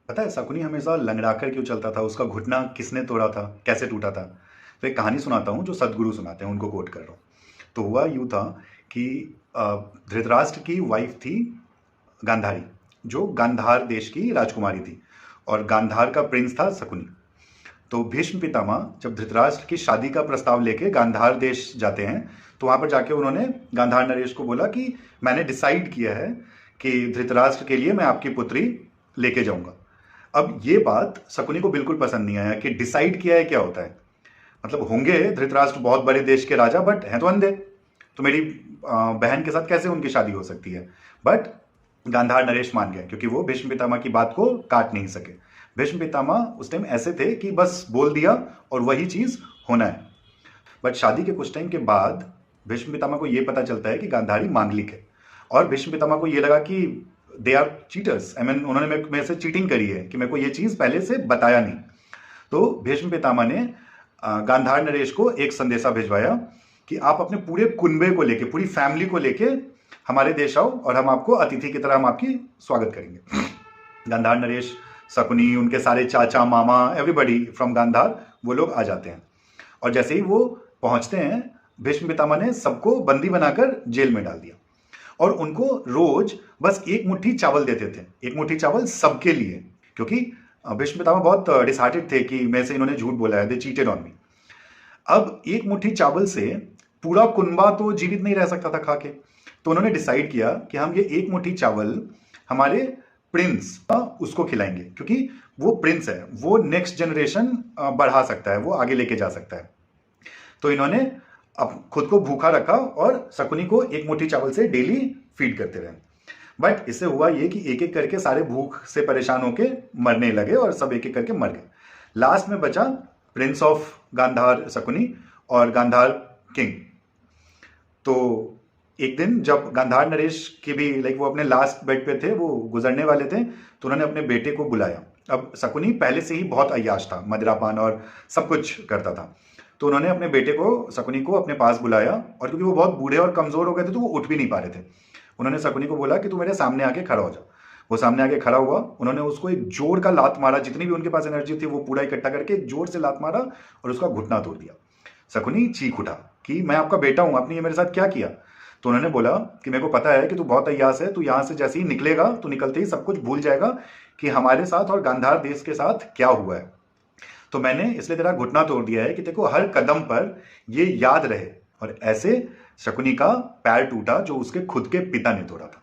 पता है शकुनी हमेशा लंगड़ाकर क्यों चलता था? उसका घुटना किसने तोड़ा था? कैसे टूटा था? तो एक कहानी सुनाता हूँ जो सदगुरु सुनाते हैं, उनको कोट कर रहा हूँ। तो हुआ यूँ था कि धृतराष्ट्र की वाइफ थी गांधारी, जो गांधार देश की राजकुमारी थी, और गांधार का प्रिंस था शकुनी। तो भीष्म पितामह जब धृतराष्ट्र की शादी का प्रस्ताव लेके गांधार देश जाते हैं, तो वहां पर जाके उन्होंने गांधार नरेश को बोला कि मैंने डिसाइड किया है कि धृतराष्ट्र के लिए मैं आपकी पुत्री लेके जाऊंगा। अब ये बात शकुनी को बिल्कुल पसंद नहीं आया कि डिसाइड किया है क्या होता है। मतलब होंगे धृतराष्ट्र बहुत बड़े देश के राजा, बट हैं तो अंधे, तो मेरी बहन के साथ कैसे उनकी शादी हो सकती है? बट गांधार नरेश मान गया क्योंकि वो भीष्म पितामह की बात को काट नहीं सके। भीष्म पितामह उस टाइम ऐसे थे कि बस बोल दिया और वही चीज होना है। बट शादी के कुछ टाइम के बाद भीष्म पितामह को यह पता चलता है कि गांधारी मांगलिक है, और भीष्म पितामह को यह लगा कि they are cheaters, I mean उन्होंने मेरे से चीटिंग करी है कि मेरे को यह चीज पहले से बताया नहीं। तो भीष्म पितामह ने गांधार नरेश को एक संदेशा भिजवाया कि आप अपने पूरे कुनबे को लेके, पूरी फैमिली को लेके हमारे देश आओ और हम आपको अतिथि की तरह हम आपकी स्वागत करेंगे। गांधार नरेश, शकुनी, उनके सारे चाचा मामा, एवरीबडी फ्रॉम गांधार, वो लोग आ जाते हैं। और जैसे ही वो पहुंचते हैं, भीष्म पितामह ने सबको बंदी बनाकर जेल में डाल दिया और उनको रोज बस एक मुट्ठी चावल देते थे, एक मुट्ठी चावल सबके लिए, क्योंकि भीष्म पितामह बहुत डिसहार्टेड थे कि मेरे से इन्होंने झूठ बोला है, दे चीटेड ऑन मी। अब एक मुट्ठी चावल से पूरा कुनबा तो जीवित नहीं रह सकता था खा के, तो उन्होंने डिसाइड किया कि हम ये एक मुट्ठी चावल हमारे प्रिंस उसको खिलाएंगे, क्योंकि वो प्रिंस है, वो नेक्स्ट जनरेशन बढ़ा सकता है, वो आगे लेके जा सकता है। तो इन्होंने अब खुद को भूखा रखा और शकुनी को एक मुट्ठी चावल से डेली फीड करते रहे। बट इससे हुआ ये कि एक एक करके सारे भूख से परेशान होके मरने लगे और सब एक एक करके मर गए। लास्ट में बचा प्रिंस ऑफ गांधार शकुनी और गांधार किंग। तो एक दिन जब गांधार नरेश के भी वो अपने लास्ट बेड पे थे, वो गुजरने वाले थे, तो उन्होंने अपने बेटे को बुलाया। अब शकुनी पहले से ही बहुत अय्याश था, मदिरापान और सब कुछ करता था। तो उन्होंने अपने बेटे को, शकुनी को, अपने पास बुलाया, और क्योंकि वो बहुत बूढ़े और कमजोर हो गए थे तो वो उठ भी नहीं पा रहे थे, उन्होंने शकुनी को बोला कि तू मेरे सामने आके खड़ा हो जा। वो सामने आके खड़ा हुआ, उन्होंने उसको एक जोर का लात मारा, जितनी भी उनके पास एनर्जी थी वो पूरा इकट्ठा करके एक जोर से लात मारा और उसका घुटना तोड़ दिया। शकुनी चीख उठा कि मैं आपका बेटा हूं, आपने ये मेरे साथ क्या किया? तो उन्होंने बोला कि मेरे को पता है कि तू बहुत अय्यास है, तू यहां से जैसे ही निकलेगा, तू निकलते ही सब कुछ भूल जाएगा कि हमारे साथ और गांधार देश के साथ क्या हुआ है। तो मैंने इसलिए तेरा घुटना तोड़ दिया है कि तेरे को हर कदम पर ये याद रहे। और ऐसे शकुनी का पैर टूटा जो उसके खुद के पिता ने तोड़ा था।